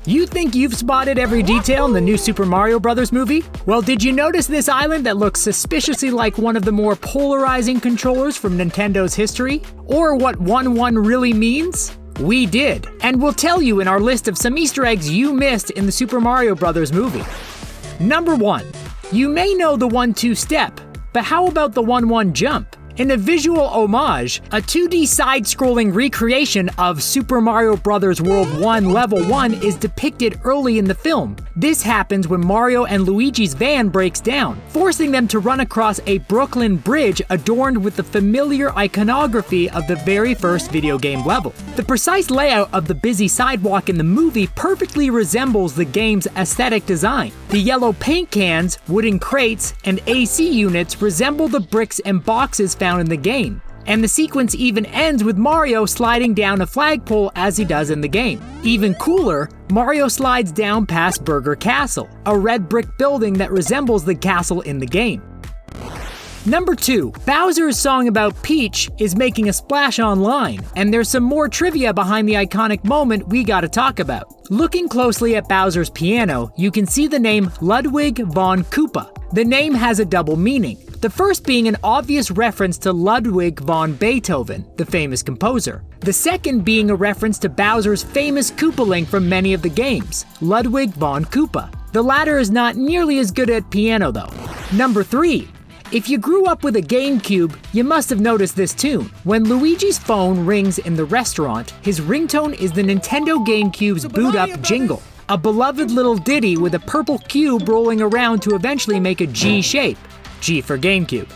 You think you've spotted every detail in the new Super Mario Bros. Movie? Well, did you notice this island that looks suspiciously like one of the more polarizing controllers from Nintendo's history? Or what 1-1 really means? We did, and we'll tell you in our list of some Easter eggs you missed in the Super Mario Bros. Movie. Number 1. You may know the 1-2 step, but how about the 1-1 jump? In a visual homage, a 2D side-scrolling recreation of Super Mario Bros. World 1 Level 1 is depicted early in the film. This happens when Mario and Luigi's van breaks down, forcing them to run across a Brooklyn bridge adorned with the familiar iconography of the very first video game level. The precise layout of the busy sidewalk in the movie perfectly resembles the game's aesthetic design. The yellow paint cans, wooden crates, and AC units resemble the bricks and boxes found in the game, and the sequence even ends with Mario sliding down a flagpole as he does in the game. Even cooler, Mario slides down past Burger Castle, a red brick building that resembles the castle in the game. Number 2. Bowser's song about Peach is making a splash online, and there's some more trivia behind the iconic moment we gotta talk about. Looking closely at Bowser's piano, you can see the name Ludwig von Koopa. The name has a double meaning, the first being an obvious reference to Ludwig von Beethoven, the famous composer. The second being a reference to Bowser's famous Koopaling from many of the games, Ludwig von Koopa. The latter is not nearly as good at piano though. Number 3. If you grew up with a Gamecube, you must have noticed this tune. When Luigi's phone rings in the restaurant, his ringtone is the Nintendo GameCube's boot up jingle, a beloved little ditty with a purple cube rolling around to eventually make a G shape. G for GameCube.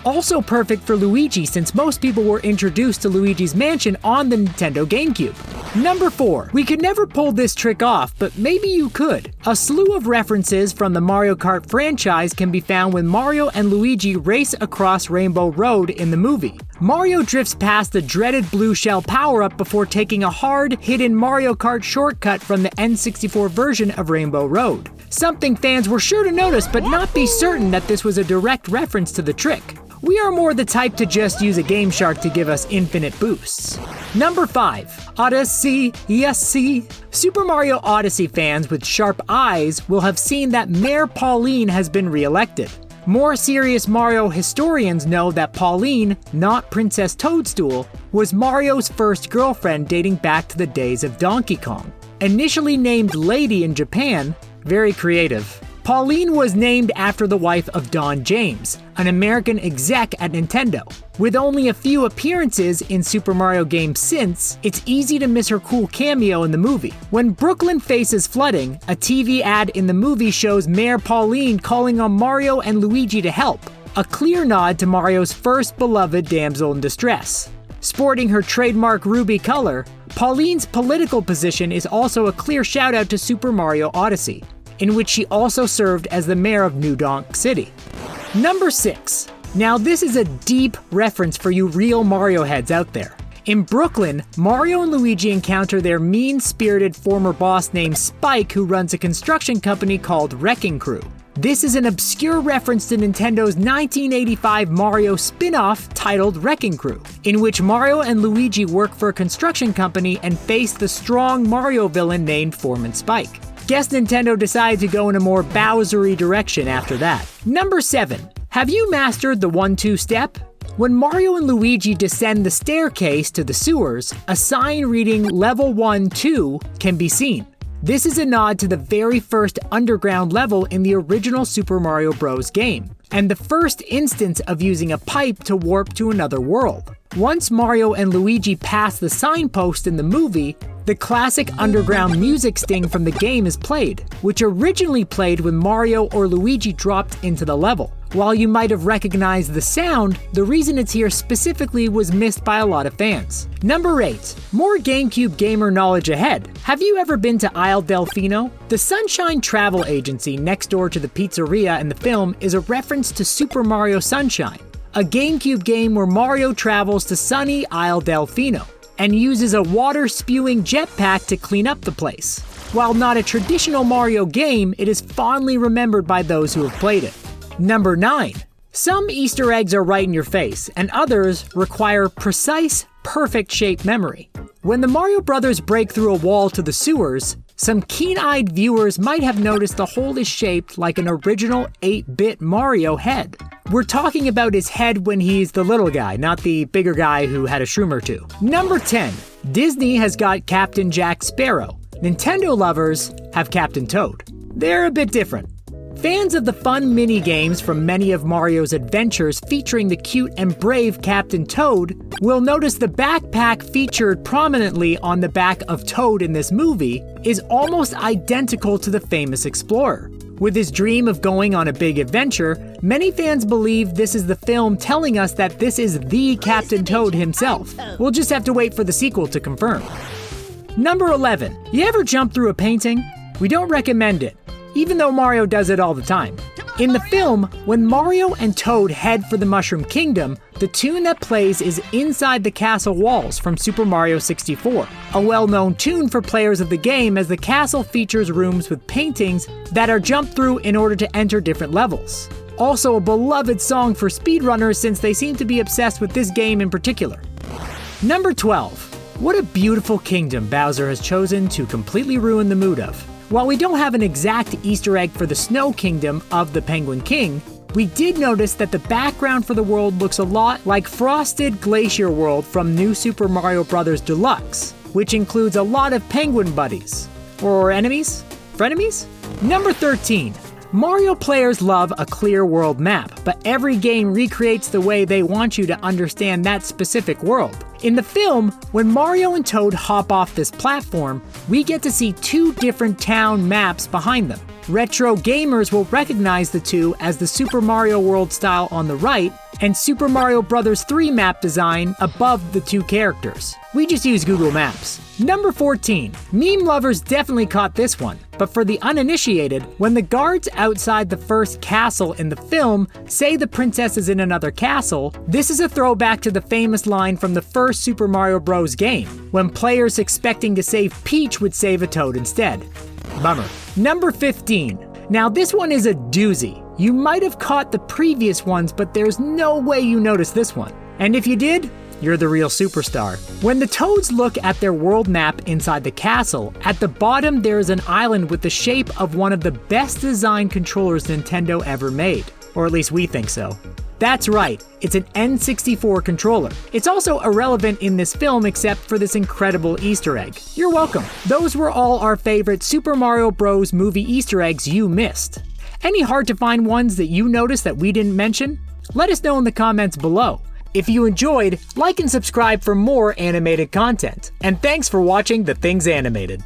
Also perfect for Luigi since most people were introduced to Luigi's Mansion on the Nintendo GameCube. Number 4. We could never pull this trick off, but maybe you could. A slew of references from the Mario Kart franchise can be found when Mario and Luigi race across Rainbow Road in the movie. Mario drifts past the dreaded blue shell power-up before taking a hard, hidden Mario Kart shortcut from the N64 version of Rainbow Road. Something fans were sure to notice but not be certain that this was a direct reference to the trick. We are more the type to just use a Game Shark to give us infinite boosts. Number 5. Odyssey, yes see. Super Mario Odyssey fans with sharp eyes will have seen that Mayor Pauline has been re-elected. More serious Mario historians know that Pauline, not Princess Toadstool, was Mario's first girlfriend dating back to the days of Donkey Kong. Initially named Lady in Japan, very creative, Pauline was named after the wife of Don James, an American exec at Nintendo. With only a few appearances in Super Mario games since, it's easy to miss her cool cameo in the movie. When Brooklyn faces flooding, a TV ad in the movie shows Mayor Pauline calling on Mario and Luigi to help, a clear nod to Mario's first beloved damsel in distress. Sporting her trademark ruby color, Pauline's political position is also a clear shout out to Super Mario Odyssey, in which she also served as the mayor of New Donk City. Number 6. Now this is a deep reference for you real Mario heads out there. In Brooklyn, Mario and Luigi encounter their mean-spirited former boss named Spike who runs a construction company called Wrecking Crew. This is an obscure reference to Nintendo's 1985 Mario spin-off titled Wrecking Crew, in which Mario and Luigi work for a construction company and face the strong Mario villain named Foreman Spike. Guess Nintendo decided to go in a more Bowser-y direction after that. Number 7. Have you mastered the 1-2 step? When Mario and Luigi descend the staircase to the sewers, a sign reading Level 1-2 can be seen. This is a nod to the very first underground level in the original Super Mario Bros. Game, and the first instance of using a pipe to warp to another world. Once Mario and Luigi pass the signpost in the movie, the classic underground music sting from the game is played, which originally played when Mario or Luigi dropped into the level. While you might have recognized the sound, the reason it's here specifically was missed by a lot of fans. Number 8. More GameCube gamer knowledge ahead. Have you ever been to Isle Delfino? The Sunshine travel agency next door to the pizzeria in the film is a reference to Super Mario Sunshine, a GameCube game where Mario travels to sunny Isle Delfino and uses a water-spewing jetpack to clean up the place. While not a traditional Mario game, it is fondly remembered by those who have played it. Number 9. Some Easter eggs are right in your face, and others require precise, perfect shape memory. When the Mario Brothers break through a wall to the sewers, Some keen-eyed viewers might have noticed the hole is shaped like an original 8-bit Mario head. We're talking about his head when he's the little guy, not the bigger guy who had a shroom or two. Number 10. Disney has got Captain Jack Sparrow. Nintendo lovers have Captain Toad. They're a bit different. Fans of the fun mini-games from many of Mario's adventures featuring the cute and brave Captain Toad will notice the backpack featured prominently on the back of Toad in this movie is almost identical to the famous explorer. With his dream of going on a big adventure, many fans believe this is the film telling us that this is the Captain Toad himself. We'll just have to wait for the sequel to confirm. Number 11. You ever jump through a painting? We don't recommend it, even though Mario does it all the time. In the film, when Mario and Toad head for the Mushroom Kingdom, the tune that plays is Inside the Castle Walls from Super Mario 64, a well-known tune for players of the game as the castle features rooms with paintings that are jumped through in order to enter different levels. Also a beloved song for speedrunners since they seem to be obsessed with this game in particular. Number 12. What a beautiful kingdom Bowser has chosen to completely ruin the mood of. While we don't have an exact Easter egg for the Snow Kingdom of the Penguin King, we did notice that the background for the world looks a lot like Frosted Glacier World from New Super Mario Bros. Deluxe, which includes a lot of penguin buddies. Or enemies? Frenemies? Number 13. Mario players love a clear world map, but every game recreates the way they want you to understand that specific world. In the film, when Mario and Toad hop off this platform, we get to see two different town maps behind them. Retro gamers will recognize the two as the Super Mario World style on the right and Super Mario Bros. 3 map design above the two characters. We just use Google Maps. Number 14. Meme lovers definitely caught this one, but for the uninitiated, when the guards outside the first castle in the film say the princess is in another castle, this is a throwback to the famous line from the first Super Mario Bros. Game, when players expecting to save Peach would save a Toad instead. Bummer. Number 15. Now this one is a doozy. You might have caught the previous ones, but there's no way you noticed this one. And if you did, you're the real superstar. When the Toads look at their world map inside the castle, at the bottom there is an island with the shape of one of the best designed controllers Nintendo ever made. Or at least we think so. That's right, it's an N64 controller. It's also irrelevant in this film except for this incredible Easter egg. You're welcome. Those were all our favorite Super Mario Bros. Movie Easter eggs you missed. Any hard to find ones that you noticed that we didn't mention? Let us know in the comments below. If you enjoyed, like and subscribe for more animated content. And thanks for watching The Things Animated.